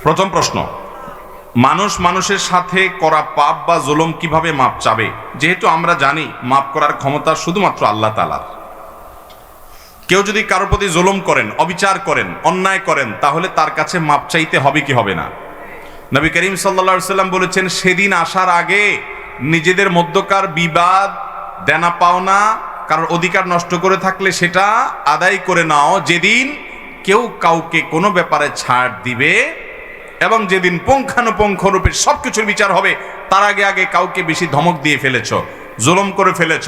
প্রথম প্রশ্ন, মানুষ মানুষের সাথে করা পাপ বা জুলুম কিভাবে মাপ চাবে? যেহেতু আমরা জানি মাপ করার ক্ষমতা শুধুমাত্র আল্লাহ তাআলার। কেউ যদি কারোর প্রতি জুলুম করেন, অবিচার করেন, অন্যায় করেন, তাহলে তার কাছে মাপ চাইতে হবে কি হবে না? নবী করিম সাল্লাল্লাহু আলাইহি সাল্লাম বলেছেন, সেদিন আসার আগে নিজেদের মধ্যকার বিবাদ, দেনা পাওনা, কারোর অধিকার নষ্ট করে থাকলে সেটা আদায় করে নাও, যেদিন কেউ কাউকে কোনো ব্যাপারে ছাড় দিবে এবং যেদিন পুঙ্খানুপুঙ্খরূপে সবকিছুর বিচার হবে, তার আগে আগে কাউকে বেশি ধমক দিয়ে ফেলেছ, জুলুম করে ফেলেছ,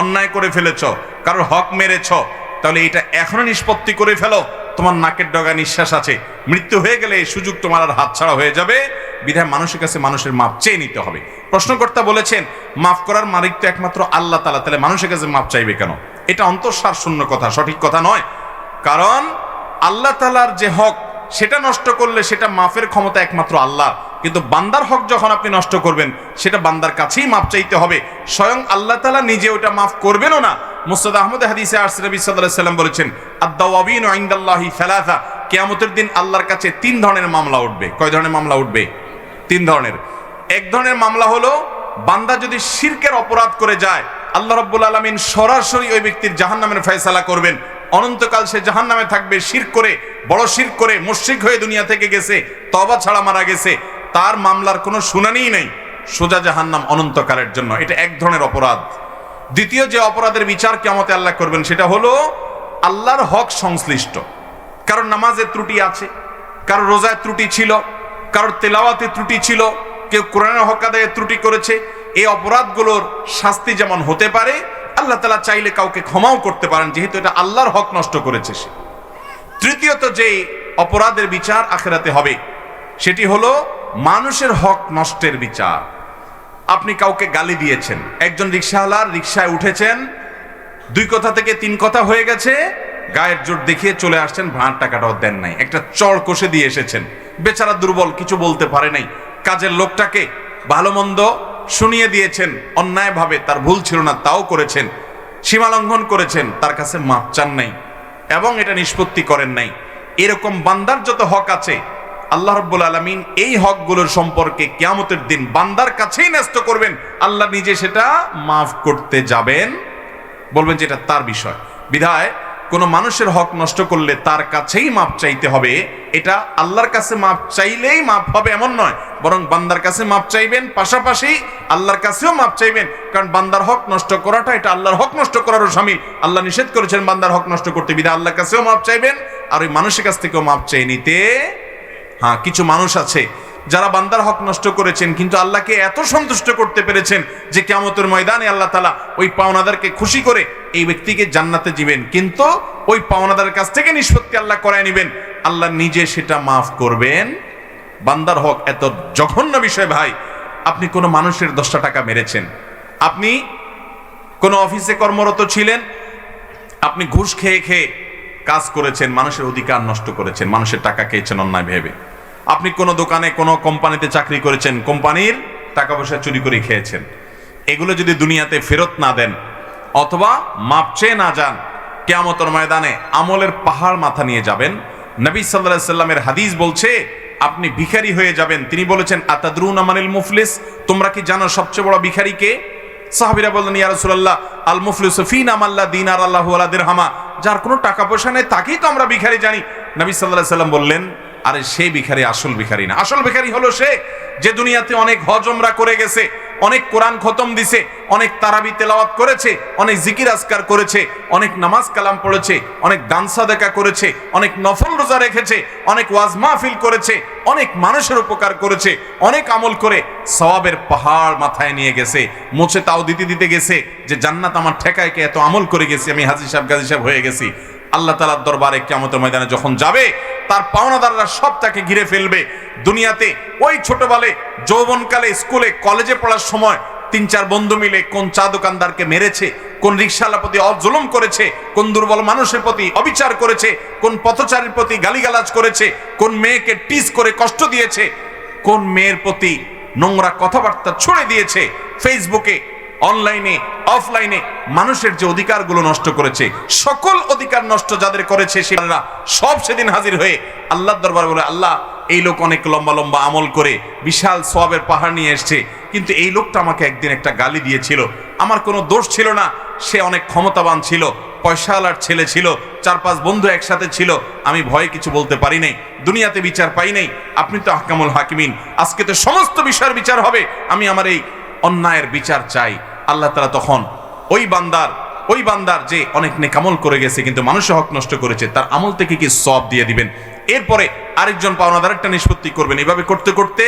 অন্যায় করে ফেলেছ, কারোর হক মেরেছ, তাহলে এটা এখনো নিষ্পত্তি করে ফেলো। তোমার নাকের ডগা নিঃশ্বাস আছে, মৃত্যু হয়ে গেলে এই সুযোগ তোমার আর হাতছাড়া হয়ে যাবে। বিধায় মানুষের কাছে মানুষের মাপ চেয়ে নিতে হবে। প্রশ্নকর্তা বলেছেন, মাফ করার মালিক তো একমাত্র আল্লাহ তাআলা, তাহলে মানুষের কাছে মাপ চাইবে কেন? এটা অন্তঃসার শূন্য কথা, সঠিক কথা নয়। কারণ আল্লাহ তাআলার যে হক, সেটা নষ্ট করলে সেটা মাফের ক্ষমতা একমাত্র আল্লাহ। কিন্তু বান্দার হক যখন আপনি নষ্ট করবেন, সেটা বান্দার কাছেই মাপ চাইতে হবে। স্বয়ং আল্লাহ তাআলা নিজে ওটা মাফ করবেনও না। মুসনাদ আহমদ হাদিসে আসছে, নবী সাল্লাল্লাহু আলাইহি সাল্লাম বলেছেন, আদ-দাওয়াবিনু ইনদাল্লাহি সালাসা, কিয়ামতের দিন আল্লাহর কাছে 3 ধরনের মামলা উঠবে। কয় ধরনের মামলা উঠবে? 3 ধরনের। এক ধরনের মামলা হলো, বান্দা যদি শিরকের অপরাধ করে যায়, আল্লাহ রাব্বুল আলামিন সরাসরি ওই ব্যক্তির জাহান্নামের ফয়সালা করবেন। অনন্তকাল সে জাহান্নামে থাকবে, শিরক করে, বড় শিরক করে মুশরিক হয়ে দুনিয়া থেকে গেছে, তওবা ছাড়া মারা গেছে, তার মামলার কোনো শুনানিই নেই, সোজা জাহান্নাম অনন্তকালের জন্য। এটা এক ধরনের অপরাধ। দ্বিতীয় যে অপরাধের বিচার কিয়ামতে আল্লাহ করবেন, সেটা হলো আল্লাহর হক সংশ্লিষ্ট। কারোর নামাজের ত্রুটি আছে, কারোর রোজায় ত্রুটি ছিল, কারোর তেলাওয়াতে ত্রুটি ছিল, কেউ কোরআনের হক আদায়ে ত্রুটি করেছে। এই অপরাধগুলোর শাস্তি যেমন হতে পারে, আল্লাহ তাআলা চাইলে কাউকে ক্ষমাও করতে পারেন, যেহেতু এটা আল্লাহর হক নষ্ট করেছে সে। তৃতীয়ত যে অপরাধের বিচার আখিরাতে হবে, সেটি হলো মানুষের হক নষ্টের বিচার। আপনি কাউকে গালি দিয়েছেন, একজন রিকশাওয়ালার রিকশায় উঠেছেন, 2 কথা থেকে 3 কথা হয়ে গেছে, গায়ের জোর দেখিয়ে চলে আসছেন, ভাড়ার টাকাটাও দেন নাই, একটা চড় কষে দিয়ে এসেছেন। বেচারা দুর্বল, কিছু বলতে পারে নাই। কাজের লোকটাকে ভালো মন্দ শুনিয়ে দিয়েছেন, অন্যায়ভাবে, তার ভুল ছিল না, তাও করেছেন, সীমা লঙ্ঘন করেছেন, তার কাছে মাপ চান নাই এবং এটা নিষ্পত্তি করেন নাই। এরকম বান্দার যত হক আছে, আল্লাহ রাব্বুল আলামিন এই হকগুলোর সম্পর্কে কিয়ামতের দিন বান্দার কাছেই ন্যস্ত করবেন। আল্লাহ নিজে সেটা মাফ করতে যাবেন, বলবেন যে এটা তার বিষয়। বিধায় কোনো মানুষের হক নষ্ট করলে তার কাছেই মাপ চাইতে হবে। এটা আল্লাহর কাছে মাপ চাইলেই মাপ হবে এমন নয়, বরং বান্দার কাছে মাপ চাইবেন, পাশাপাশি আল্লাহর কাছেও মাপ চাইবেন। কারণ বান্দার হক নষ্ট করাটা এটা আল্লাহর হক নষ্ট করারও শামিল। আল্লাহ নিষেধ করেছেন বান্দার হক নষ্ট করতে, বিধায় আল্লাহর কাছেও মাপ চাইবেন, আর ওই মানুষের কাছ থেকেও মাপ চেয়ে নিতে। হ্যাঁ, কিছু মানুষ আছে যারা বান্দার হক নষ্ট করেছেন, কিন্তু আল্লাহকে এত সন্তুষ্ট করতে পেরেছেন যে কিয়ামতের ময়দানে আল্লাহ তাআলা ওই পাওনাদারকে খুশি করে এই ব্যক্তিকে জান্নাতে দিবেন, কিন্তু ওই পাওনাদারের কাছ থেকে নিষ্পত্তি আল্লাহ করায় নেবেন, আল্লাহ নিজে সেটা মাফ করবেন। বান্দার হক এত জঘন্য বিষয় ভাই। আপনি কোনো মানুষের 10টা টাকা মেরেছেন, আপনি কোনো অফিসে কর্মরত ছিলেন, আপনি ঘুষ খেয়ে খেয়ে কাজ করেছেন, মানুষের অধিকার নষ্ট করেছেন, মানুষের টাকা খেয়েছেন অন্যায় ভেবে। আপনি কোনো দোকানে, কোনো কোম্পানিতে চাকরি করেছেন, কোম্পানির টাকা পয়সা চুরি করে খেয়েছেন। এগুলো যদি দুনিয়াতে ফেরত না দেন অথবা মাপ চেয়ে না যান, কিয়ামতের ময়দানে আমলের পাহাড় মাথা নিয়ে যাবেন। নবী সাল্লাল্লাহু আলাইহি সাল্লামের হাদিস বলছে, আপনি ভিখারি হয়ে যাবেন। তিনি বলেছেন, আতাদরুনা মানিল মুফলিস, তোমরা কি জানো সবচেয়ে বড় ভিখারি কে? সাহাবীরা বললেন, ইয়া রাসূলুল্লাহ, আল মুফলিসু ফিনা মাল্লা দিনার আল্লাহু ওয়ালা দিরহামা, যার কোনো টাকা পয়সা নেই তাকেই তো আমরা ভিখারি জানি। নবী সাল্লাল্লাহু আলাইহি সাল্লাম বললেন, আরে সেই ভিখারি আসল ভিখারি না। আসল ভিখারি হলো সে যে দুনিয়াতে অনেক হজ উমরা করে গেছে, অনেক কোরআন খতম দিছে, অনেক তারাবি তেলাওয়াত করেছে, অনেক জিকির আজকার করেছে, অনেক নামাজ কালাম পড়েছে, অনেক দান সাদাকা করেছে, অনেক নফল রোজা রেখেছে, অনেক ওয়াজ মাহফিল করেছে, অনেক মানুষের উপকার করেছে, অনেক আমল করে সওয়াবের পাহাড় মাথায় নিয়ে গেছে, মুছে তাও দিতে দিতে গেছে যে জান্নাত আমার ঠেকায় কে, এত আমল করে গেছি, আমি হাজী সাহেব গাজী সাহেব হয়ে গেছি। আল্লাহ তাআলার দরবারে কিয়ামতের ময়দানে যখন যাবে, তার পাওনাদাররা সব তাকে ঘিরে ফেলবে। দুনিয়াতে ওই ছোটবেলায় যৌবনকালে স্কুলে কলেজে পড়ার সময় 3-4 বন্ধু মিলে কোন চা দোকানদারকে মেরেছে, কোন রিকশাওয়ালার প্রতি জুলুম করেছে, কোন দুর্বল মানুষের প্রতি অবিচার করেছে, কোন পথচারীর প্রতি গালিগালাজ করেছে, কোন মেয়েকে টিজ করে কষ্ট দিয়েছে, কোন মেয়ের প্রতি নোংরা কথাবার্তা ছড়ে দিয়েছে, ফেসবুকে, অনলাইনে, অফলাইনে মানুষের যে অধিকারগুলো নষ্ট করেছে, সকল অধিকার নষ্ট যাদের করেছে, সেরা সব সেদিন হাজির হয়ে আল্লাহর দরবারে বলে, আল্লাহ এই লোক অনেক লম্বা লম্বা আমল করে বিশাল সওয়াবের পাহাড় নিয়ে এসছে, কিন্তু এই লোকটা আমাকে একদিন একটা গালি দিয়েছিল, আমার কোনো দোষ ছিল না, সে অনেক ক্ষমতাবান ছিল, পয়সাওয়ালার ছেলে ছিল, 4-5 বন্ধু একসাথে ছিল, আমি ভয়ে কিছু বলতে পারি নাই, দুনিয়াতে বিচার পাই নাই, আপনি তো আহকামুল হাকিমিন, আজকে তো সমস্ত বিষয়ের বিচার হবে, আমি আমার এই অন্যায়ের বিচার চাই। আল্লাহ তাআলা তখন ওই বান্দার যে অনেক নেকামল করে গেছে কিন্তু মানুষের হক নষ্ট করেছে, তার আমল থেকে কি সওয়াব দিয়ে দিবেন। এরপরে আরেকজন পাওনাদার একটা নিষ্পত্তি করবেন। এভাবে করতে করতে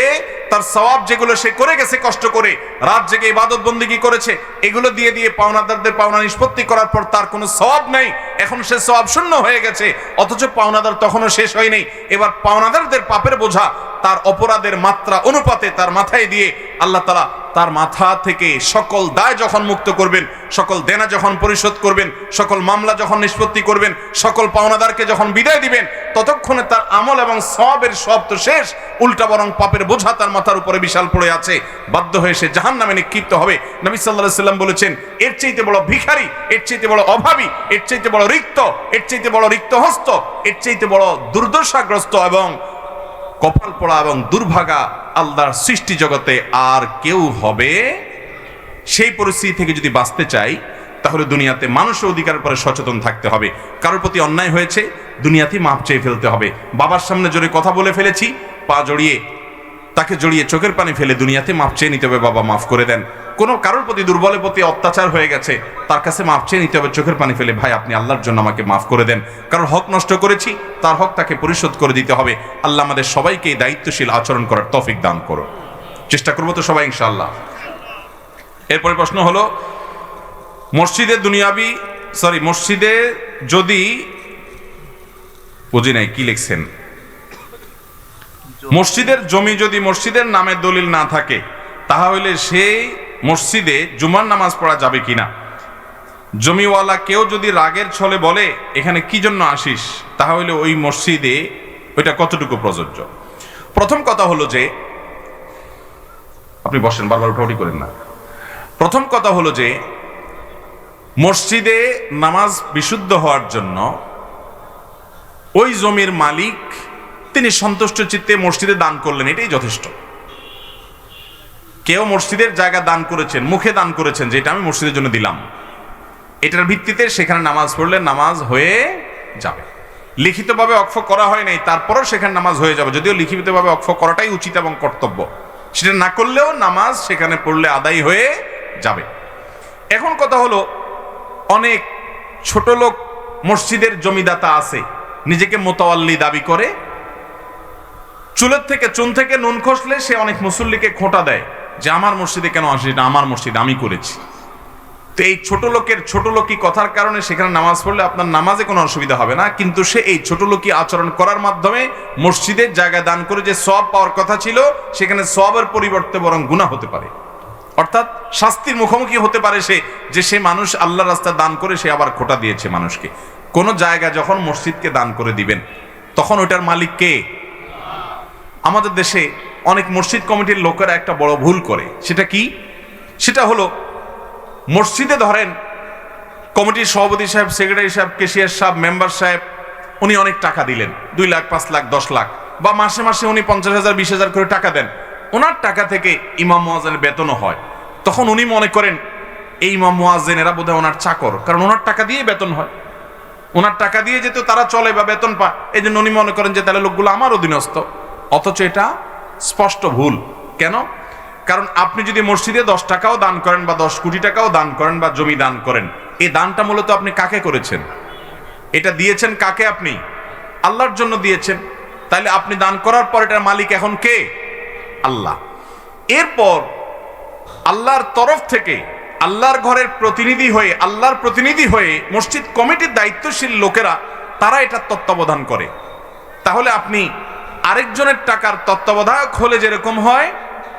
তার সওয়াব যেগুলো সে করে গেছে কষ্ট করে, রাত জেগে ইবাদত বন্দেগী করেছে, এগুলো দিয়ে দিয়ে পাওনাদারদের পাওনা নিষ্পত্তি করার পর তার কোনো সওয়াব নাই, এখন সে সওয়াব শূন্য হয়ে গেছে। অথচ পাওনাদার তখনও শেষ হয়নি, এবার পাওনাদারদের পাপের বোঝা তার অপরাধের মাত্রা অনুপাতে তার মাথায় দিয়ে আল্লাহ তাআলা তার মাথা থেকে সকল দায় যখন মুক্ত করবেন, সকল দেনা যখন পরিশোধ করবেন, সকল মামলা যখন নিষ্পত্তি করবেন, সকল পাওনাদারকে যখন বিদায় দিবেন, ততক্ষণে তার আমল এবং সওয়াবের সব তো শেষ, উল্টা বরং পাপের বোঝা তার মাথার উপরে বিশাল পড়ে আছে, বাধ্য হয়ে সে জাহান্নামে নিক্ষিপ্ত হবে। নবী সাল্লাল্লাহু আলাইহি সাল্লাম বলেছেন, এর চাইতে বড় ভিখারি, এর চাইতে বড় অভাবী, এর চাইতে বড় রিক্ত, এর চাইতে বড় রিক্তহস্ত, এর চাইতে বড় দুর্দশাগ্রস্ত এবং কপাল পোড়া এবং দুর্ভাগা আল্লাহর সৃষ্টি জগতে আর কেউ হবে। সেই পরিস্থিতি থেকে যদি বাঁচতে চাই তাহলে দুনিয়াতে মানুষের অধিকারের পরে সচেতন থাকতে হবে। কারোর প্রতি অন্যায় হয়েছে দুনিয়াতেই মাপ চেয়ে ফেলতে হবে। বাবার সামনে জোরে কথা বলে ফেলেছি, পা জড়িয়ে তাকে জড়িয়ে চোখের পানি ফেলে দুনিয়াতে মাপ চেয়ে নিতে হবে, বাবা মাফ করে দেন। কোনো কারোর প্রতি দুর্বলের প্রতি অত্যাচার হয়ে গেছে, তার কাছে মাপ চেয়ে নিতে হবে চোখের পানি ফেলে, ভাই আপনি আল্লাহর জন্য আমাকে মাফ করে দেন। কারোর হক নষ্ট করেছি, তার হক তাকে পরিশোধ করে দিতে হবে। আল্লাহ আমাদের সবাইকে এই দায়িত্বশীল আচরণ করার তৌফিক দান করো, চেষ্টা করবো তো সবাই ইনশাআল্লাহ। এরপরে প্রশ্ন হলো, মসজিদে যদি বুঝি নাই কি লিখছেন, মসজিদের জমি যদি মসজিদের নামে দলিল না থাকে তাহলে সেই মসজিদে জুমার নামাজ পড়া যাবে কিনা? জমিওয়ালা কেউ যদি রাগের ছলে বলে এখানে কি জন্য আসিস, তাহলে ওই মসজিদে ওইটা কতটুকু প্রযোজ্য? প্রথম কথা হলো যে, আপনি বসেন, বারবার উঠাউঠি করেন না। প্রথম কথা হলো যে মসজিদে নামাজ বিশুদ্ধ হওয়ার জন্য ওই জমির মালিক তিনি সন্তুষ্ট চিত্তে মসজিদে দান করলেন, এটাই যথেষ্ট। কেউ মসজিদের জায়গা দান করেছেন, মুখে দান করেছেন যে এটা আমি মসজিদের জন্য দিলাম, এটার ভিত্তিতে সেখানে নামাজ পড়লে নামাজ হয়ে যাবে। লিখিতভাবে ওয়াকফ করা হয় নাই, তারপরও সেখানে নামাজ হয়ে যাবে, যদিও লিখিতভাবে ওয়াকফ করাটাই উচিত এবং কর্তব্য, সেটা না করলেও নামাজ সেখানে পড়লে আদায় হয়ে যাবে। এখন কথা হলো, অনেক ছোট লোক মসজিদের জমিদাতা আছে, নিজেকে মোতাওয়াল্লি দাবি করে, চুন থেকে নুন খসলে সে অনেক মুসল্লিকে খোঁটা দেয় যে আমার মসজিদে কেন আসে, এটা আমার মসজিদ, আমি করেছি। তো এই ছোট লোকই কথার কারণে সেখানে নামাজ পড়লে আপনার নামাজে কোনো অসুবিধা হবে না, কিন্তু সে এই ছোট লোকই আচরণ করার মাধ্যমে মসজিদের জায়গায় দান করে যে সওয়াব পাওয়ার কথা ছিল সেখানে সওয়াবের পরিবর্তে বরং গুনাহ হতে পারে, অর্থাৎ শাস্তির মুখোমুখি হতে পারে সে মানুষ আল্লাহর রাস্তায় দান করে সে আবার খোঁটা দিয়েছে মানুষকে। কোন জায়গা যখন মসজিদকে দান করে দিবেন তখন ওইটার মালিক কে? আমাদের দেশে অনেক মসজিদ কমিটির লোকেরা একটা বড় ভুল করে, সেটা কি? সেটা হলো, মসজিদে ধরেন কমিটির সভাপতি সাহেব, সেক্রেটারি সাহেব, ক্যাশিয়ার সাহেব, মেম্বার সাহেব, উনি অনেক টাকা দিলেন, 2 লাখ, 5 লাখ, 10 লাখ, বা মাসে মাসে উনি 50,000, 20,000 করে টাকা দেন, ওনার টাকা থেকে ইমাম মুয়াজ্জিনের বেতনও হয়। তখন উনি মনে করেন এই ইমাম মুয়াজ্জিন এরা বোধহয় ওনার চাকর, কারণ ওনার টাকা দিয়ে বেতন হয়, ওনার টাকা দিয়ে যেহেতু তারা চলে বা বেতন পায়, এই জন্য উনি মনে করেন যে তাহলে লোকগুলো আমার অধীনস্থ। অথচ এটা স্পষ্ট ভুল। কেন? কারণ আপনি যদি মসজিদে 10 টাকাও দান করেন বা 10 কোটি টাকাও দান করেন বা জমি দান করেন, এই দানটা মূলত আপনি কাকে করেছেন? এটা দিয়েছেন কাকে? আপনি আল্লাহর জন্য দিয়েছেন। তাইলে আপনি দান করার পর এটার মালিক এখন কে? আল্লাহ। এরপর আল্লাহর তরফ থেকে আল্লাহর ঘরের প্রতিনিধি হয়ে মসজিদ কমিটির দায়িত্বশীল লোকেরা তারা এটা তত্ত্বাবধান করে। তাহলে আপনি আরেকজনের টাকার তত্ত্বাবধায়ক হলে যেরকম হয়,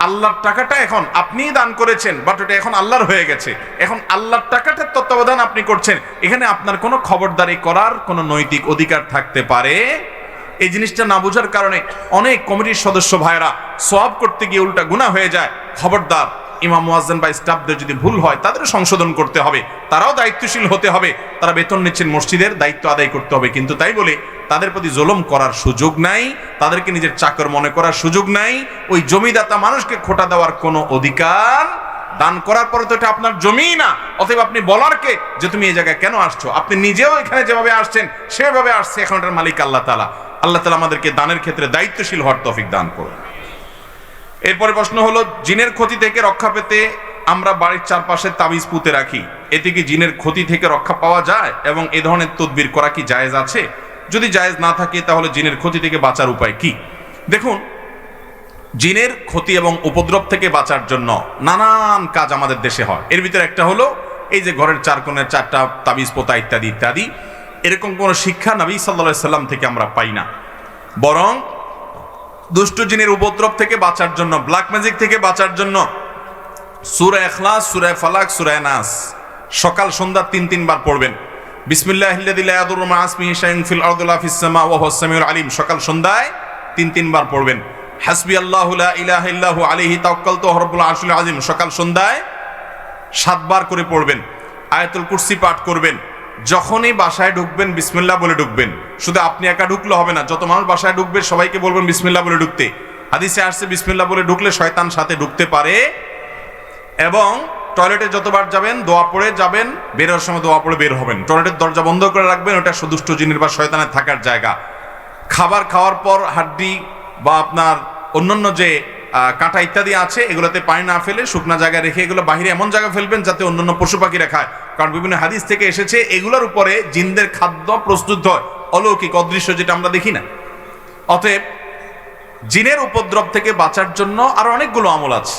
আল্লাহর টাকাটা এখন আপনিই দান করেছেন, বাট ওটা এখন আল্লাহর হয়ে গেছে, এখন আল্লাহর টাকাটার তত্ত্বাবধান আপনি করছেন, এখানে আপনার কোনো খবরদারি করার কোনো নৈতিক অধিকার থাকতে পারে? এই জিনিসটা না বোঝার কারণে অনেক কমিটির সদস্য ভাইরা সওয়াব করতে গিয়ে উল্টা গুনাহ হয়ে যায়। খবরদার, ইমাম মুয়াজ্জিন বা স্টাফদের যদি ভুল হয় তাদের সংশোধন করতে হবে, তারাও দায়িত্বশীল হতে হবে, তারা বেতন নিচ্ছেন, মসজিদের দায়িত্ব আদায় করতে হবে। কিন্তু তাই বলে তাদের প্রতি জুলুম করার সুযোগ নাই, তাদেরকে নিজের চাকর মনে করার সুযোগ নাই। ওই জমিদাতা মানুষকে খোটা দেওয়ার কোনো অধিকার, দান করার পরে তো এটা আপনার জমি না। অতএব আপনি বলার কে যে তুমি এই জায়গায় কেন আসছো? আপনি নিজেও এখানে যেভাবে আসছেন সেভাবে আসছে, এখন এটার মালিক আল্লাহ তাআলা। আল্লাহ তাআলা আমাদেরকে দানের ক্ষেত্রে দায়িত্বশীল হওয়ার তৌফিক দান করুন। এরপরে প্রশ্ন হলো, জিনের ক্ষতি থেকে রক্ষা পেতে আমরা বাড়ির চারপাশে তাবিজ পুঁতে রাখি, এতে কি জিনের ক্ষতি থেকে রক্ষা পাওয়া যায় এবং এ ধরনের তদবির করা কি জায়েজ আছে? যদি জায়েজ না থাকে তাহলে জিনের ক্ষতি থেকে বাঁচার উপায় কি? দেখুন, জিনের ক্ষতি এবং উপদ্রব থেকে বাঁচার জন্য নানান কাজ আমাদের দেশে হয়। এর ভিতরে একটা হলো এই যে ঘরের চার কোণের চারটা তাবিজ পোতা ইত্যাদি ইত্যাদি। এরকম কোনো শিক্ষা নবী সাল্লাল্লাহু আলাইহি সাল্লাম থেকে আমরা পাই না। বরং দুষ্ট জিনের উপদ্রব থেকে বাঁচার জন্য, ব্ল্যাক ম্যাজিক থেকে বাঁচার জন্য সূরা ইখলাস, সূরা ফালাক, সূরা নাস সকাল সন্ধ্যা ৩ বার পড়বেন। বিসমিল্লাহিল্লাযী লা ইয়াদুররু মা ইসমিহি শাইউন ফিল আরদি ওয়া ফিস সামা ওয়া হুয়াস সামিউল আলিম সকাল সন্ধ্যায় ৩ বার পড়বেন। হাসবিয়াল্লাহু লা ইলাহা ইল্লাহু আলাইহি তাওয়াক্কালতু ওয়া রাব্বুল আরশিল আযীম সকাল সন্ধ্যায় ৭ বার করে পড়বেন। আয়াতুল কুরসি পাঠ করবেন। যখনই বাসায় ঢুকবেন বিসমিল্লাহ বলে ঢুকবেন। শুধু আপনি একা ঢুকলে হবে না, যত মানুষ বাসায় ঢুকবে সবাইকে বলবেন বিসমিল্লাহ বলে ঢুকতে। হাদিসে আসছে বিসমিল্লাহ বলে ঢুকলে শয়তান সাথে ঢুকতে পারে। এবং টয়লেটে যতবার যাবেন দোয়া পড়ে যাবেন, বের হওয়ার সময় দোয়া পড়ে বের হবেন। টয়লেটের দরজা বন্ধ করে রাখবেন, ওটা সুদুষ্ট জিনের বা শয়তানের থাকার জায়গা। খাবার খাওয়ার পর হাড্ডি বা আপনার অন্যান্য যে কাঁটা ইত্যাদি আছে এগুলোতে পানি না ফেলে শুকনা জায়গায় রেখে এগুলো বাহিরে এমন জায়গায় ফেলবেন যাতে অন্যান্য পশু পাখিরা খায়। কারণ বিভিন্ন হাদিস থেকে এসেছে এগুলোর উপরে জিনদের খাদ্য প্রস্তুত হয়, অলৌকিক অদৃশ্য, যেটা আমরা দেখি না। অতএব জিনের উপদ্রব থেকে বাঁচার জন্য আরো অনেকগুলো আমল আছে।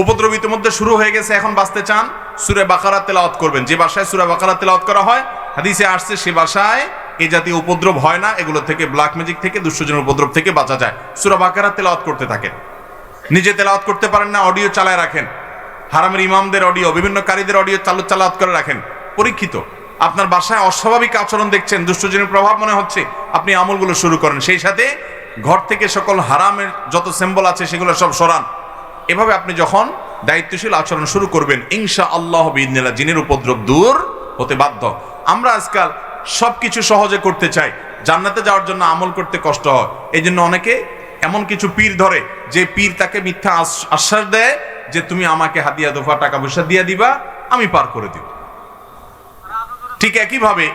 উপদ্রব ইতিমধ্যে শুরু হয়ে গেছে, এখন বাঁচতে চান সূরা বাকারা তেলাওয়াত করবেন। যে বাসায় সূরা বাকারা তেলাওয়াত করা হয় হাদিসে আসছে সে বাসায় এই জাতীয় উপদ্রব হয় না। এগুলো থেকে, ব্ল্যাক ম্যাজিক থেকে, দুষ্টজনের উপদ্রব থেকে বাঁচা যায়। সূরা বাকারা তেলাওয়াত করতে থাকেন। নিজে তেলাওয়াত করতে পারেন না, অডিও চালায় রাখেন। হারামের ইমামদের অডিও, বিভিন্ন কারীদের অডিও চালাওয়াত করে রাখেন। পরীক্ষিত আপনার বাসায় অস্বাভাবিক আচরণ দেখছেন, দুষ্টজনের প্রভাব মনে হচ্ছে, আপনি আমলগুলো শুরু করেন। সেই সাথে ঘর থেকে সকল হারামের যত সিম্বল আছে সেগুলো সব সরান। এভাবে আপনি যখন দায়িত্বশীল আচরণ শুরু করবেন ইনশাআল্লাহ বিইذনিল্লাহ জিনের উপদ্রব দূর হতে বাধ্য। আমরা আজকাল সবকিছু সহজে করতে চাই, জান্নাতে যাওয়ার জন্য আমল করতে কষ্ট হয়। এই জন্য অনেকে এমন কিছু পীর ধরে যে পীর তাকে মিথ্যা আশ্বাস দেয় যে তুমি আমাকে হাদিয়া দফা টাকা পয়সা দিয়ে দিবা, আমি পার করে দিব। ঠিক একইভাবে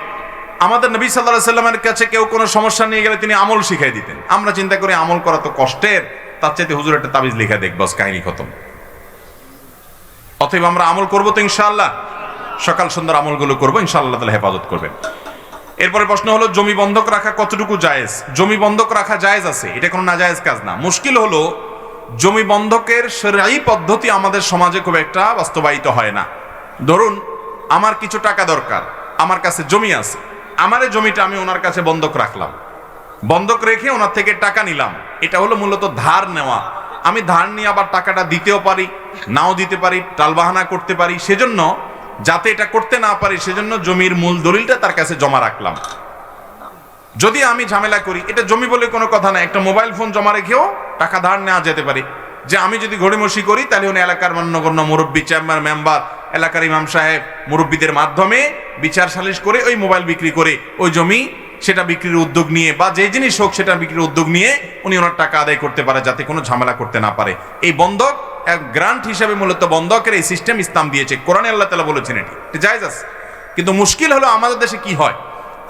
আমাদের নবী সাল্লাল্লাহু আলাইহি সাল্লামের কাছে কেউ কোনো সমস্যা নিয়ে গেলে তিনি আমল শিখাই দিতেন। আমরা চিন্তা করি আমল করা তো কষ্টের, তার চাইতে হুজুর একটা তাবিজ লেখা দেখ, বাস কাহিনী খতম। অতএব আমরা আমল করবো তো ইনশাআল্লাহ, সকাল সন্ধ্যার আমলগুলো করবো ইনশাআল্লাহ, তাহলে হেফাজত করবেন। এরপরে প্রশ্ন হলো, জমি বন্ধক রাখা কতটুকু জায়েজ? জমি বন্ধক রাখা জায়েজ আছে, এটা কোনো নাজায়েজ কাজ না। মুশকিল হলো জমি বন্ধকের শরঈ পদ্ধতি আমাদের সমাজে খুব একটা বাস্তবায়িত হয় না। ধরুন আমার কিছু টাকা দরকার, আমার কাছে জমি আছে, আমার এই জমিটা আমি ওনার কাছে বন্ধক রাখলাম, বন্ধক রেখে ওনার থেকে টাকা নিলাম। এটা হলো মূলত ধার নেওয়া। আমি ধার নিয়ে আবার টাকাটা দিতেও পারি, নাও দিতে পারি, টালবাহানা করতে পারি। সেজন্য যাতে এটা করতে না পারি সেজন্য জমির মূল দলিলটা তার কাছে জমা রাখলাম। যদি আমি ঝামেলা করি, এটা জমি বলে কোনো কথা না, একটা মোবাইল ফোন জমা রেখেও টাকা ধার নেওয়া যেতে পারে। যে আমি যদি গড়িমসি করি তাহলে উনি এলাকার মান্যগণ্য মুরব্বী, চেয়ারম্যান, মেম্বার, এলাকার ইমাম সাহেব, মুরব্বীদের মাধ্যমে বিচার সালিশ করে ওই মোবাইল বিক্রি করে ওই জমি সেটা বিক্রির উদ্যোগ নিয়ে বা যে জিনিস হোক সেটা বিক্রির উদ্যোগ নিয়ে উনি ওনার টাকা আদায় করতে পারে, যাতে কোনো ঝামেলা করতে না পারে। এই বন্ধক এক গ্রান্ট হিসাবে মূলত বন্ধকের এই সিস্টেম ইসলাম দিয়েছে। কোরআনে আল্লাহ তাআলা বলেছেন এটি জায়েজ আছে। কিন্তু মুশকিল হলো আমাদের দেশে কি হয়,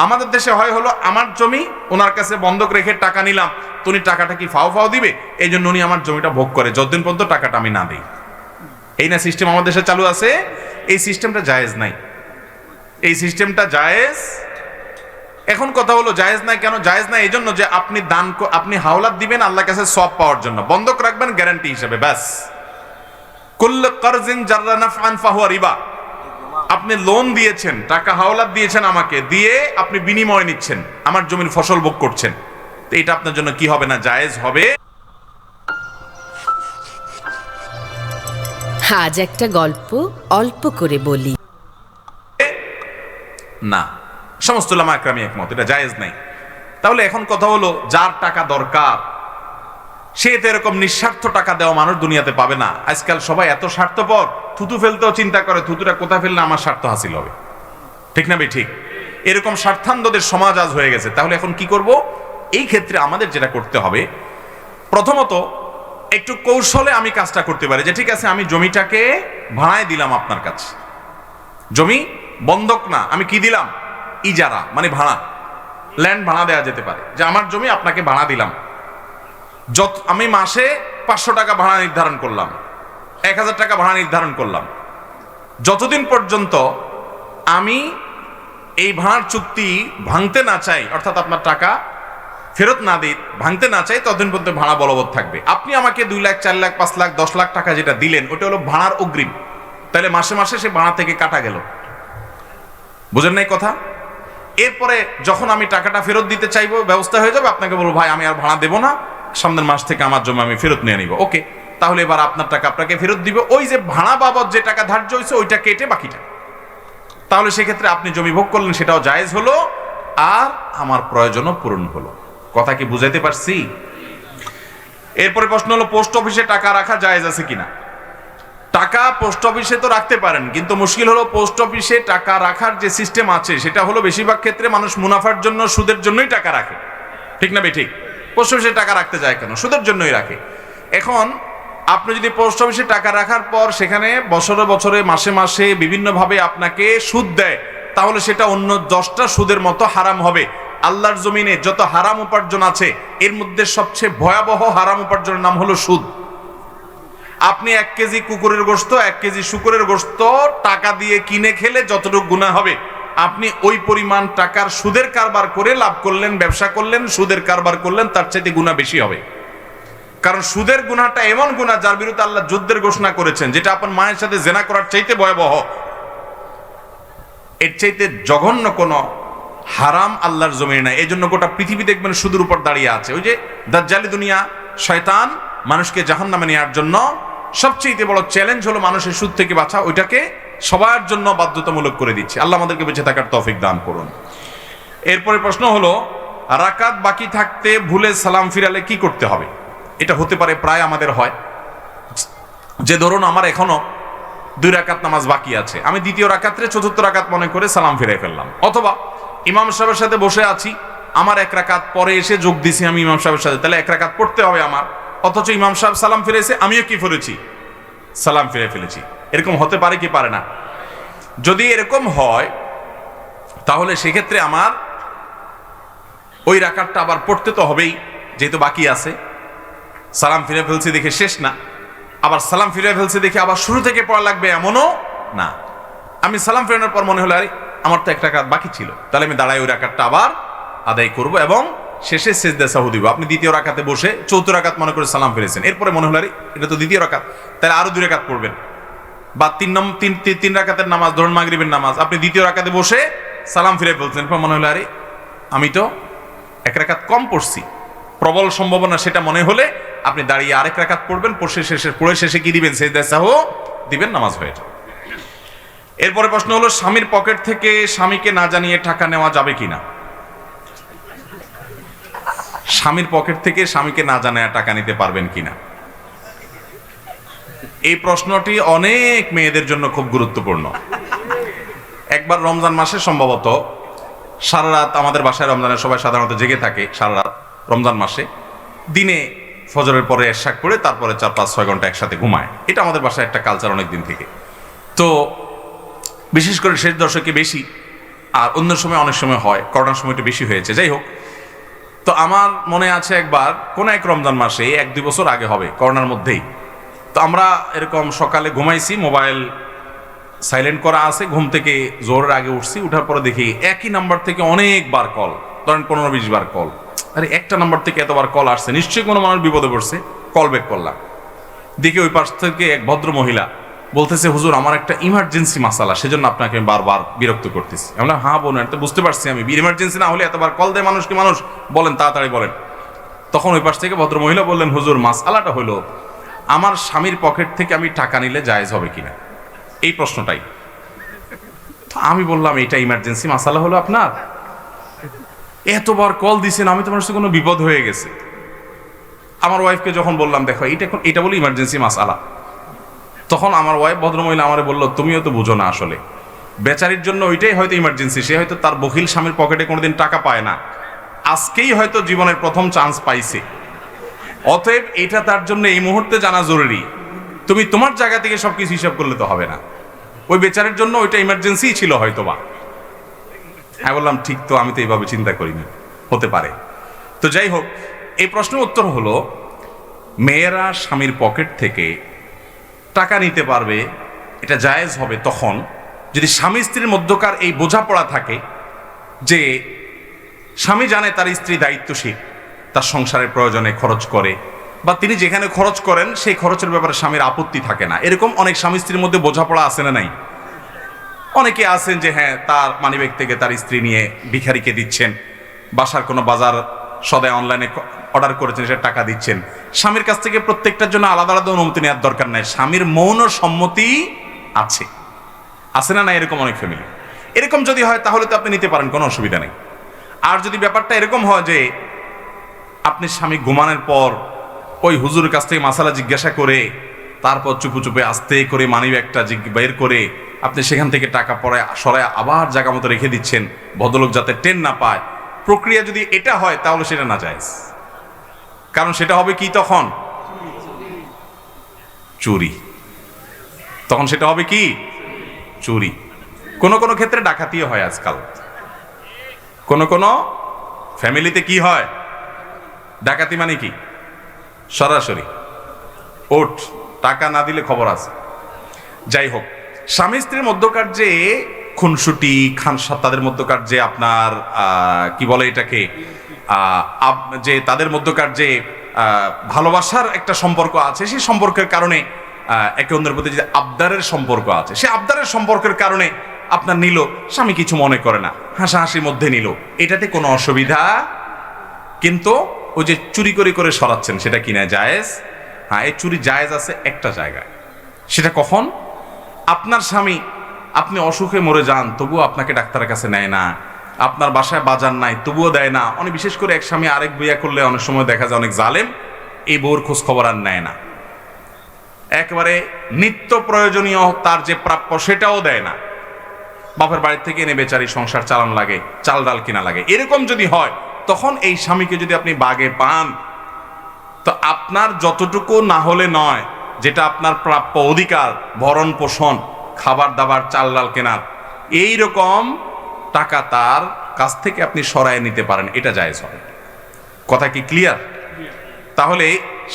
আমাদের দেশে হলো আমার জমি ওনার কাছে বন্ধক রেখে টাকা নিলাম, তো উনি টাকাটা কি ফাও ফাও দিবে, এই জন্য উনি আমার জমিটা ভোগ করে যতদিন পর্যন্ত টাকাটা আমি না দিই। এই না সিস্টেম আমাদের দেশে চালু আছে। এই সিস্টেমটা জায়েজ নাই, এই সিস্টেমটা জায়েজ। এখন কথা হলো জায়েজ নাই কেন? জায়েজ নাই এই জন্য যে আপনি হাওলাত দিবেন আল্লাহর কাছে সওয়াব পাওয়ার জন্য, বন্ধক রাখবেন গ্যারান্টি হিসেবে, ব্যাস। কুল্লু কারজিন জাররা নাফআন ফাহুয়া রিবা। আপনি লোন দিয়েছেন, টাকা হাওলাত দিয়েছেন আমাকে, দিয়ে আপনি বিনিময় নিচ্ছেন, আমার জমির ফসল ভোগ করছেন, তো এটা আপনার জন্য কি হবে না? জায়েজ হবে। আজ একটা গল্প অল্প করে বলি না, সমস্ত উলামা একরামই একমত, এটা জায়েজ নাই। তাহলে এখন কথা হলো, যার টাকা দরকার সে তো এরকম নিঃস্বার্থ টাকা দেওয়া মানুষ দুনিয়াতে পাবে না। আজকাল সবাই এত স্বার্থপর, থুতু ফেলতেও চিন্তা করে থুতুটা কোথায় ফেললে আমার স্বার্থ হাসিল হবে, ঠিক না ভাই? ঠিক। এরকম স্বার্থান্ধদের সমাজ আজ হয়ে গেছে। তাহলে এখন কি করব? এই ক্ষেত্রে আমাদের যেটা করতে হবে, প্রথমত একটু কৌশলে আমি কাজটা করতে পারি যে ঠিক আছে, আমি জমিটাকে ভাড়ায় দিলাম আপনার কাছে। জমি বন্ধক না, আমি কি দিলাম? ইজারা, মানে ভাড়া। ল্যান্ড ভাড়া দেওয়া যেতে পারে যে আমার জমি আপনাকে ভাড়া দিলাম। আমি মাসে 500 টাকা ভাড়া নির্ধারণ করলাম, 1000 টাকা ভাড়া নির্ধারণ করলাম। যতদিন পর্যন্ত আমি এই ভাড়ার চুক্তি ভাঙতে না চাই, অর্থাৎ আপনার টাকা ফেরত না দিই, ভাঙতে না চাই, ততদিন পর্যন্ত ভাড়া বলবৎ থাকবে। আপনি আমাকে 2 লাখ, 4 লাখ, 5 লাখ, 10 লাখ টাকা যেটা দিলেন, ওটা হলো ভাড়ার অগ্রিম। তাহলে মাসে মাসে সে ভাড়া থেকে কাটা গেল। বুঝেন নাই কথা? এরপরে যখন আমি টাকাটা ফেরত দিতে চাইবো, ব্যবস্থা হয়ে যাবে, আপনাকে বলবো ভাই আমি আর ভাড়া দেবো না, সামনের মাস থেকে আমার জমি আমি ফেরত নিয়ে নিব। ওকে, তাহলে এবার আপনার টাকা আপনাকে ফেরত দিবে। ওই যে ভাড়া বাবদ যে টাকা ধার্য হয়েছে ওইটা কেটে বাকিটা। তাহলে সেক্ষেত্রে আপনি জমি ভোগ করলেন, সেটাও জায়েজ হলো, আর আমার প্রয়োজনও পূরণ হলো। কথা কি বুঝাইতে পারছি? এরপরে প্রশ্ন হলো, পোস্ট অফিসে টাকা রাখা জায়েজ আছে কিনা? টাকা পোস্ট অফিসে তো রাখতে পারেন, কিন্তু মুশকিল হলো পোস্ট অফিসে টাকা রাখার যে সিস্টেম আছে সেটা হলো বেশিরভাগ ক্ষেত্রে মানুষ মুনাফার জন্য, সুদের জন্যই টাকা রাখে। ঠিক না ঠিক? পোস্ট অফিসে টাকা রাখতে যায় কেন? সুদের জন্যই রাখে। এখন আপনি যদি পোস্ট অফিসে টাকা রাখার পর সেখানে বছরে বছরে, মাসে মাসে বিভিন্নভাবে আপনাকে সুদ দেয়, তাহলে সেটা অন্য 10টা সুদের মতো হারাম হবে। আল্লাহর জমিনে যত হারাম উপার্জন আছে এর মধ্যে সবচেয়ে ভয়াবহ হারাম উপার্জনের নাম হলো সুদ। আপনি 1 কেজি কুকুরের গোশত, 1 কেজি শুকরের গোশত টাকা দিয়ে কিনে খেলে যতটুকু গুনাহ হবে, আপনি ওই পরিমাণ টাকার সুদের কারবার করে লাভ করলেন, ব্যবসা করলেন, সুদের কারবার করলেন, তার চাইতে গুনাহ বেশি হবে। কারণ সুদের গুনাহটা এমন গুনাহ যার বিরুদ্ধে আল্লাহ যুদ্ধের ঘোষণা করেছেন, যেটা আপনার মায়ের সাথে জেনা করার চাইতে ভয়াবহ। এর চাইতে জঘন্য কোন হারাম আল্লাহর জমিনে নাই। এই জন্য গোটা পৃথিবী দেখবেন সুদের উপর দাঁড়িয়ে আছে। ওই যে দাজ্জালি দুনিয়া, শয়তান মানুষকে জাহান্নামে নেওয়ার জন্য সবচেয়ে বড় চ্যালেঞ্জ হলো মানুষের সুদ থেকে বাঁচা, ওইটাকে সবার জন্য বাধ্যতামূলক করে দিচ্ছে। আল্লাহ আমাদেরকে বেঁচে থাকার তৌফিক দান করুন। এরপরে প্রশ্ন হলো, রাকাত বাকি থাকতে ভুলে সালাম ফিরালে কি করতে হবে? এটা হতে পারে, প্রায় আমাদের হয় যে ধরুন আমার এখনো 2 রাকাত নামাজ বাকি আছে, আমি দ্বিতীয় রাকাতে 4র্থ রাকাত মনে করে সালাম ফিরাই ফেললাম। অথবা ইমাম সাহেবের সাথে বসে আছি, আমার 1 রাকাত পরে এসে যোগ দিছি আমি ইমাম সাহেবের সাথে, তাহলে 1 রাকাত পড়তে হবে আমার, অথচ ইমাম সাহেব সালাম ফিরেছে, আমিও কি করেছি? সালাম ফিরে ফেলেছি। এরকম হতে পারে কি পারে না? যদি এরকম হয় তাহলে সেক্ষেত্রে আমার ওই রাকাতটা আবার পড়তে তো হবেই, যেহেতু বাকি আছে। সালাম ফিরে ফেলছি দেখে শেষ না, আবার সালাম ফিরে ফেলছি দেখে আবার শুরু থেকে পড়া লাগবে এমনও না। আমি সালাম ফেরানোর পর মনে হলো আরে আমার তো 1 রাকাত বাকি ছিল, তাহলে আমি দাঁড়াই ওই রাকাতটা আবার আদায় করব এবং শেষে সেজদা সাহু দিব। আপনি দ্বিতীয় রাকাতে বসে 4র্থ রাকাত মনে করে সালাম ফিরেছেন, এরপরে মনে হলো আরে এটা তো দ্বিতীয় রাকাত, তাহলে আরো 2 রাকাত পড়বেন। বা 3 রাকাতের নামাজ, ধরুন মাগরিবের নামাজ, আপনি দ্বিতীয় রাকাতে বসে সালাম ফিরে ফেলছেন, এরপর মনে হলো আরে আমি তো 1 রাকাত কম পড়ছি, প্রবল সম্ভাবনা সেটা মনে হলে আপনি দাঁড়িয়ে আরেক রাকাত পড়বেন, পড়ে শেষে কি দিবেন? সেজদা সাহু দিবেন, নামাজ হয়ে যাবে। এরপরে প্রশ্ন হলো, স্বামীর পকেট থেকে স্বামীকে না জানিয়ে টাকা নেওয়া যাবে কিনা? স্বামীর পকেট থেকে স্বামীকে না জানিয়ে টাকা নিতে পারবেন কিনা? এই প্রশ্নটি অনেক মেয়েদের জন্য খুব গুরুত্বপূর্ণ। একবার রমজান মাসে সম্ভবত সারা রাত, আমাদের বাসায় রমজানের সবাই সাধারণত জেগে থাকে সারা রাত রমজান মাসে, দিনে ফজরের পরে এশাক পড়ে তারপরে 4-5-6 ঘন্টা একসাথে ঘুমায়। এটা আমাদের বাসায় একটা কালচার অনেক দিন থেকে। তো বিশেষ করে শেষ দশকে বেশি, আর অন্য সময় অনেক সময় হয়, করোনার সময়টা বেশি হয়েছে। যাই হোক, তো আমার মনে আছে একবার কোন এক রমজান মাসে 1-2 বছর আগে হবে, করোনার মধ্যেই, তো আমরা এরকম সকালে ঘুমাইছি, মোবাইল সাইলেন্ট করা আছে, ঘুম থেকে জোরের আগে উঠছি, উঠার পরে দেখি একই নাম্বার থেকে অনেকবার কল, ধরেন 15-20 বার কল। আরে একটা নাম্বার থেকে এতবার কল আসছে, নিশ্চয়ই কোনো মানুষ বিপদে পড়ছে। কল ব্যাক করলাম, দেখি ওই পাশ থেকে এক ভদ্র মহিলা বলতেছে, হুজুর আমার একটা ইমার্জেন্সি মাসালা, সেজন্য আপনাকে আমি বারবার বিরক্ত করতেছি। আমরা হ্যাঁ বোন, এটা বুঝতে পারছি আমি, ইমার্জেন্সি না হলে এতবার কল দেয় মানুষকে, মানুষ বলেন তাড়াতাড়ি বলেন। তখন ওই পাশ থেকে ভদ্র মহিলা বললেন, হুজুর মাসালাটা হলো আমার স্বামীর পকেট থেকে আমি টাকা নিলে জায়েজ হবে কিনা, এই প্রশ্নটাই। আমি বললাম এটা ইমার্জেন্সি মাসালা হলো আপনার? এতবার কল দিছেন, আমি তোমার সাথে কোনো বিপদ হয়ে গেছে। আমার ওয়াইফকে যখন বললাম দেখো এটা বলে ইমার্জেন্সি মাসালা, তখন আমার ওয়াইফ ভদ্রমহিলা আমারে বলল, তুমিও তো বুঝো না আসলে, বেচারির জন্য ওইটাই হয়তো ইমার্জেন্সি, সে হয়তো তার বখিল স্বামীর পকেটে কোনোদিন টাকা পায় না, আজকেই হয়তো জীবনের প্রথম চান্স পাইছে। অতএব এটা তার জন্য এই মুহূর্তে জানা জরুরি। তুমি তোমার জায়গা থেকে সবকিছু হিসাব করলে তো হবে না, ওই বেচারের জন্য ওইটা ইমার্জেন্সি ছিল হয়তোবা। হ্যাঁ বললাম ঠিক, তো আমি তো এইভাবে চিন্তা করিনি, হতে পারে। তো যাই হোক, এই প্রশ্নের উত্তর হলো মেয়েরা স্বামীর পকেট থেকে টাকা নিতে পারবে, এটা জায়েজ হবে তখন যদি স্বামী স্ত্রীর মধ্যকার এই বোঝাপড়া থাকে যে স্বামী জানে তার স্ত্রী দায়িত্বশীল, তার সংসারের প্রয়োজনে খরচ করে, বা তিনি যেখানে খরচ করেন সেই খরচের ব্যাপারে স্বামীর আপত্তি থাকে না। এরকম অনেক স্বামী স্ত্রীর মধ্যে বোঝাপড়া আছে না নাই? অনেকে আছেন যে হ্যাঁ তার মানিব্যাগ থেকে তার স্ত্রী নিয়ে ভিখারিকে দিচ্ছেন, বাসার কোনো বাজার সদাই অনলাইনে অর্ডার করেছেন সেটা টাকা দিচ্ছেন। স্বামীর কাছ থেকে প্রত্যেকটার জন্য আলাদা আলাদা অনুমতি নেওয়ার দরকার নাই, স্বামীর মৌন সম্মতি আছে। আছে না? এরকম অনেক ফ্যামিলি। এরকম যদি হয় তাহলে তো আপনি নিতে পারেন, কোনো অসুবিধা নেই। আর যদি ব্যাপারটা এরকম হয় যে আপনি স্বামী ঘুমানোর পর ওই হুজুরের কাছ থেকে মাসালা জিজ্ঞাসা করে তারপর চুপে চুপে আস্তে করে মানিব্যাগটা বের করে আপনি সেখান থেকে টাকা পড়ায় সরায় আবার জায়গা মতো রেখে দিচ্ছেন, ভদ্রলোক যাতে টেন না পায়, প্রক্রিয়া যদি এটা হয় তাহলে সেটা না জায়েজ। কারণ সেটা হবে কি তখন? চুরি। তখন সেটা হবে কি? চুরি। কোন কোন ক্ষেত্রে ডাকাতিও হয় আজকাল। কোন কোন ফ্যামিলিতে কি হয়? ডাকাতি মানে কি? সরাসরি ওঠ, টাকা না দিলে খবর আছে। যাই হোক, স্বামী স্ত্রীর মধ্যকার যে খুনসুটি খানসা, তাদের মধ্যকার যে আপনার কি বলে এটাকে, যে তাদের মধ্যকার যে ভালোবাসার একটা সম্পর্ক আছে, সেই সম্পর্কের কারণে একে অন্যের প্রতি যে আবদারের সম্পর্ক আছে, সে আবদারের সম্পর্কের কারণে আপনার নিল, স্বামী কিছু মনে করে না, হাসাহাসির মধ্যে নিল, এটাতে কোনো অসুবিধা। কিন্তু ওই যে চুরি করে করে সরাচ্ছেন, সেটা কিনা জায়েজ? হ্যাঁ, এই চুরি জায়েজ আছে একটা জায়গায়। সেটা কখন? আপনার স্বামী, আপনি অসুখে মরে যান তবুও আপনাকে ডাক্তারের কাছে নেয় না, আপনার বাসায় বাজার নাই তবুও দেয় না। অনেক বিশেষ করে এক স্বামী আরেক বিয়ে করলে অনেক সময় দেখা যায় অনেক জালেম, এই বউর খোঁজ খবর আর নেয় না, একেবারে নিত্য প্রয়োজনীয় তার যে প্রাপ্য সেটাও দেয় না, বাপের বাড়ির থেকে এনে বেচারি সংসার চালান লাগে, চাল ডাল কিনা লাগে। এরকম যদি হয় তখন এই স্বামীকে যদি আপনি বাগে পান, তো আপনার যতটুকু না হলে নয়, যেটা আপনার প্রাপ্য অধিকার, ভরণ পোষণ, খাবার দাবার, চাল ডাল কেনার, এই রকম টাকা তার কাছ থেকে আপনি সরায় নিতে পারেন, এটা জায়েজ হবে। কথা কি ক্লিয়ার? তাহলে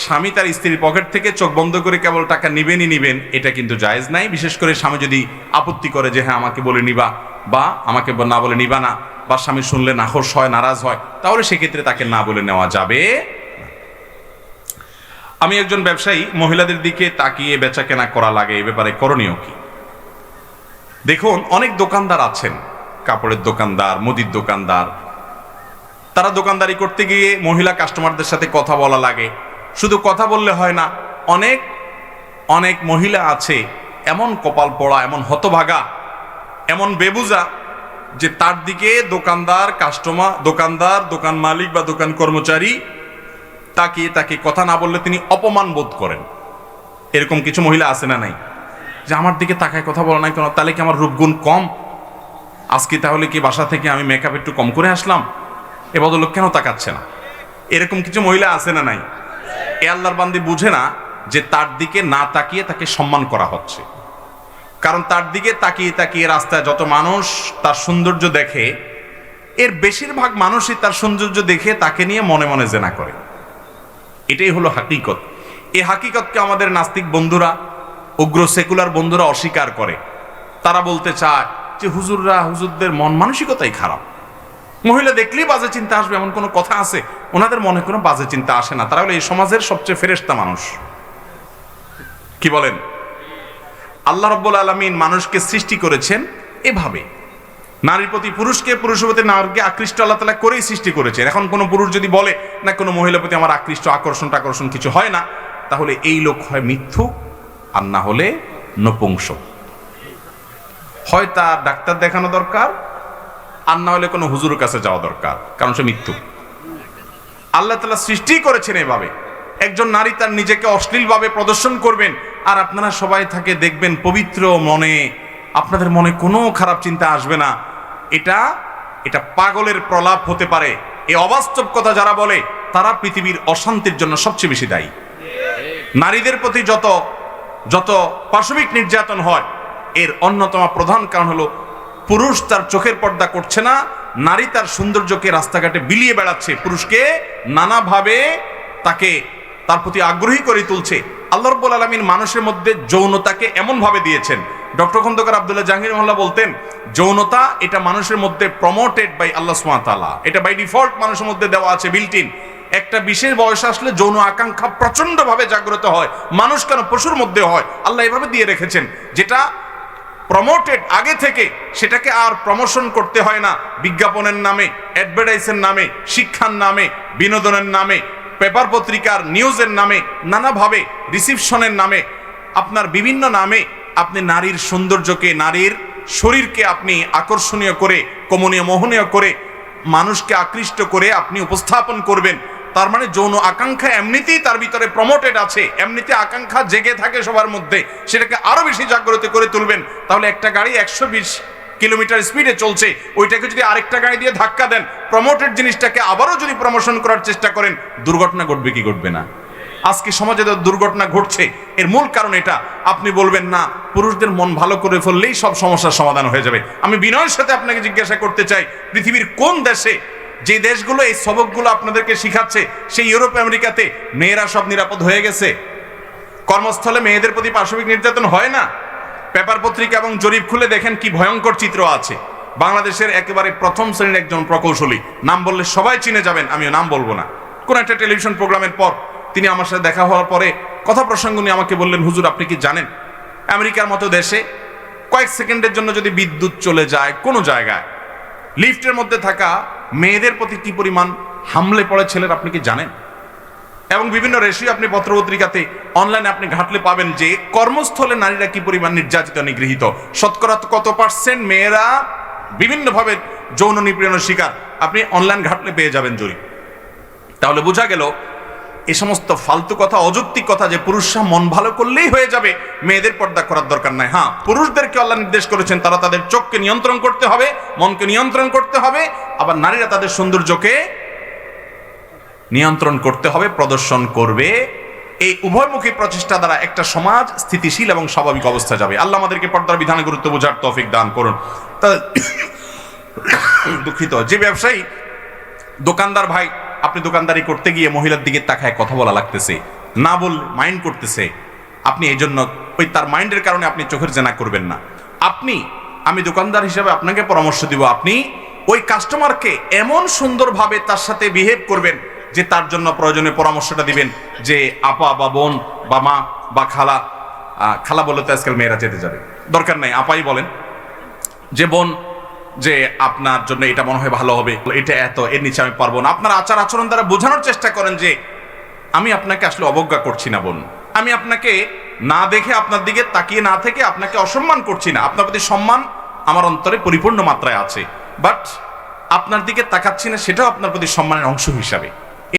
স্বামী তার স্ত্রীর পকেট থেকে চোখ বন্ধ করে কেবল টাকা নিবেনই নিবেন, এটা কিন্তু জায়েজ নাই। বিশেষ করে স্বামী যদি আপত্তি করে যে হ্যাঁ আমাকে বলে নিবা, বা আমাকে না বলে নিবা না, বা স্বামী শুনলে নাখোশ হয়, নারাজ হয়, তাহলে সেক্ষেত্রে তাকে না বলে নেওয়া যাবে। আমি একজন ব্যবসায়ী, মহিলাদের দিকে তাকিয়ে বেচা কেনা করা লাগে, এ ব্যাপারে করণীয় কি? দেখুন, অনেক দোকানদার আছেন, কাপড়ের দোকানদার, মুদির দোকানদার, তারা দোকানদারি করতে গিয়ে মহিলা কাস্টমারদের সাথে কথা বলা লাগে। শুধু কথা বললে হয় না, অনেক অনেক মহিলা আছে এমন কপাল পড়া, এমন হতভাগা, এমন বেবুজা, যে তার দিকে দোকানদার, কাস্টমার, দোকানদার, দোকান মালিক বা দোকান কর্মচারী তাকিয়ে তাকে কথা না বললে তিনি অপমান বোধ করেন। এরকম কিছু মহিলা আছে না নাই? যে আমার দিকে তাকায় কথা বলা নাই কেন, তাহলে কি আমার রূপগুণ কম? আজকে তাহলে কি বাসা থেকে আমি মেকআপ একটু কম করে আসলাম, এ বদলোক কেন তাকাচ্ছে না? এরকম কিছু মহিলা আছে না নাই? এ আল্লাহর বান্দি বুঝে না যে তার দিকে না তাকিয়ে তাকে সম্মান করা হচ্ছে। কারণ তার দিকে তাকিয়ে তাকিয়ে রাস্তায় যত মানুষ তার সৌন্দর্য দেখে, এর বেশিরভাগ মানুষই তার সৌন্দর্য দেখে তাকে নিয়ে মনে মনে জেনা করে। এটাই হলো হাকিকত। এই হাকিকতকে আমাদের নাস্তিক বন্ধুরা, উগ্র সেকুলার বন্ধুরা অস্বীকার করে। তারা বলতে চায় যে হুজুরদের মন মানসিকতাই খারাপ, মহিলা দেখলেই বাজে চিন্তা আসবে, এমন কোনো কথা আছে? ওনাদের মনে কোনো বাজে চিন্তা আসে না, তারা হলো এই সমাজের সবচেয়ে ফেরেশতা মানুষ। কি বলেন? আল্লাহ রাব্বুল আলামিন মানুষকে সৃষ্টি করেছেন এভাবে, নারীর প্রতি পুরুষকে, পুরুষের প্রতি নারীকে আকৃষ্ট আল্লাহ তাআলা করেই সৃষ্টি করেছেন। এখন কোনো পুরুষ যদি বলে না কোনো মহিলার প্রতি আমার আকর্ষণ কিছু হয় না, তাহলে এই লোক হয় মিথ্যুক, আর না হলে নপুংসক। হয় তার ডাক্তার দেখানো দরকার, আর না হলে কোনো হুজুরের কাছে যাওয়া দরকার, কারণ সে মিথ্যুক। আল্লাহ তাআলা সৃষ্টি করেছেন এভাবে। একজন নারী তার নিজেকে অশ্লীলভাবে প্রদর্শন করবেন, আর আপনারা সবাই থাকে দেখবেন পবিত্র মনে আপনাদের মনে কোনো খারাপ চিন্তা আসবে না। এটা এটা পাগলের প্রলাপ হতে পারে। এই অবাস্তব কথা যারা বলে তারা পৃথিবীর অশান্তির জন্য সবচেয়ে বেশি দায়ী। নারীদের প্রতি যত যত পাশবিক নির্যাতন হয় এর অন্যতম প্রধান কারণ হলো পুরুষ তার চোখের পর্দা করছে না, নারী তার সৌন্দর্যকে রাস্তাঘাটে বিলিয়ে বেড়াচ্ছে, পুরুষকে নানাভাবে তাকে তার প্রতি আগ্রহী করে তুলছে। আল্লাহ রাব্বুল আলামিন মানুষের মধ্যে যৌনতাকে এমন ভাবে দিয়েছেন, ডক্টর খন্দকার আব্দুল্লাহ জাহাঙ্গীর মহল্লা বলতেন যৌনতা এটা মানুষের মধ্যে প্রমোটেড বাই আল্লাহ সুবহানাহু ওয়া তাআলা, এটা বাই ডিফল্ট মানুষের মধ্যে দেওয়া আছে, বিল্ট ইন। একটা বিশেষ বয়স আসলে যৌন আকাঙ্ক্ষা প্রচন্ড ভাবে জাগ্রত হয়, মানুষ কেন পশুর মধ্যে হয়, আল্লাহ এভাবে দিয়ে রেখেছেন। যেটা প্রমোটেড আগে থেকে সেটাকে আর প্রমোশন করতে হয় না বিজ্ঞাপনের নামে, অ্যাডভার্টাইজের নামে, শিক্ষার নামে, বিনোদনের নামে, পেপার পত্রিকার নিউজের নামে, নানাভাবে রিসিপশনের নামে, আপনার বিভিন্ন নামে আপনি নারীর সৌন্দর্যকে, নারীর শরীরকে আপনি আকর্ষণীয় করে, কমনীয় মোহনীয় করে, মানুষকে আকৃষ্ট করে আপনি উপস্থাপন করবেন। তার মানে যৌন আকাঙ্ক্ষা এমনিতেই তার ভিতরে প্রমোটেড আছে, এমনিতে আকাঙ্ক্ষা জেগে থাকে সবার মধ্যে, সেটাকে আরো বেশি জাগ্রত করে তুলবেন। তাহলে একটা গাড়ি 120 কিলোমিটার স্পিডে চলছে, ওইটাকে যদি আরেকটা গাড়ি দিয়ে ধাক্কা দেন, প্রমোটেড জিনিসটাকে আবারও যদি প্রমোশন করার চেষ্টা করেন, দুর্ঘটনা ঘটবে কি ঘটবে না? আজকে সমাজে দুর্ঘটনা ঘটছে, এর মূল কারণ এটা। আপনি বলবেন না পুরুষদের মন ভালো করে ফেললেই সব সমস্যার সমাধান হয়ে যাবে। আমি বিনয়ের সাথে আপনাকে জিজ্ঞাসা করতে চাই, পৃথিবীর কোন দেশে, যে দেশগুলো এই সবকগুলো আপনাদেরকে শিখাচ্ছে, সেই ইউরোপ আমেরিকাতে মেয়েরা সব নিরাপদ হয়ে গেছে? কর্মস্থলে মেয়েদের প্রতি পাশবিক নির্যাতন হয় না? পেপার পত্রিকা এবং জরিপ খুলে দেখেন কি ভয়ঙ্কর চিত্র আছে। বাংলাদেশের একেবারে প্রথম শ্রেণীর একজন প্রকৌশলী, নাম বললে সবাই চিনে যাবেন, আমিও নাম বলবো না, কোন একটা টেলিভিশন প্রোগ্রামের পর তিনি আমার সাথে দেখা হওয়ার পরে কথা প্রসঙ্গ নিয়ে আমাকে বললেন, হুজুর আপনি কি জানেন আমেরিকার মতো দেশে কয়েক সেকেন্ডের জন্য যদি বিদ্যুৎ চলে যায় কোনো জায়গায়, লিফটের মধ্যে থাকা মেয়েদের প্রতি কি পরিমাণ হামলে পড়ে ছেলেরা, আপনি কি জানেন? এবং বিভিন্ন রেশিও আপনি পত্রপত্রিকাতে, অনলাইনে আপনি ঘাটলে পাবেন যে কর্মস্থলে নারীরা কি পরিমাণ নির্যাতিত, নিগৃহীত। শতকরা কত পার্সেন্ট মেয়েরা বিভিন্নভাবে যৌন নিপীড়নের শিকার, আপনি অনলাইন ঘাটলে পেয়ে যাবেন জরিপ। তাহলে বোঝা গেল এই সমস্ত ফালতু কথা, অযৌক্তিক কথা যে পুরুষরা মন ভালো করলেই হয়ে যাবে, মেয়েদের পর্দা করার দরকার নাই। হ্যাঁ, পুরুষদেরকে আল্লাহ নির্দেশ করেছেন তারা তাদের চোখকে নিয়ন্ত্রণ করতে হবে, মনকে নিয়ন্ত্রণ করতে হবে, আবার নারীরা তাদের সৌন্দর্যকে নিয়ন্ত্রণ করতে হবে, প্রদর্শন করবে। এই উভয়মুখী প্রচেষ্টা দ্বারা একটা সমাজ স্থিতিশীল এবং স্বাভাবিক অবস্থা যাবে। আল্লাহ আমাদেরকে পর্দার বিধানের গুরুত্ব বোঝার তৌফিক দান করুন। দুঃখিত, যে ব্যবসায়ী দোকানদার ভাই, আপনি দোকানদারি করতে গিয়ে মহিলার দিকে তাকায় কথা বলা লাগতেছে, না বল মাইন্ড করতেছে, আপনি এই জন্য ওই তার মাইন্ডের কারণে আপনি চোখের জেনা করবেন না। আমি দোকানদার হিসেবে আপনাকে পরামর্শ দিব, আপনি ওই কাস্টমারকে এমন সুন্দরভাবে তার সাথে বিহেভ করবেন যে তার জন্য প্রয়োজনীয় পরামর্শটা দিবেন, যে আপা বা বোন বা মা বা খালা, খালা বলে তো আজকাল মেয়েরা যেতে যাবে, দরকার নাই, আপাই বলেন, যে বোন, যে আপনার জন্য এটা মনে হয় ভালো হবে, এটা এত, এর নিচে আমি পারবো না। আপনার আচার আচরণ দ্বারা বোঝানোর চেষ্টা করেন যে আমি আপনাকে আসলে অবজ্ঞা করছি না বোন, আমি আপনাকে না দেখে, আপনার দিকে তাকিয়ে না থেকে আপনাকে অসম্মান করছি না, আপনার প্রতি সম্মান আমার অন্তরে পরিপূর্ণ মাত্রায় আছে, বাট আপনার দিকে তাকাচ্ছি না, সেটাও আপনার প্রতি সম্মানের অংশ হিসাবে।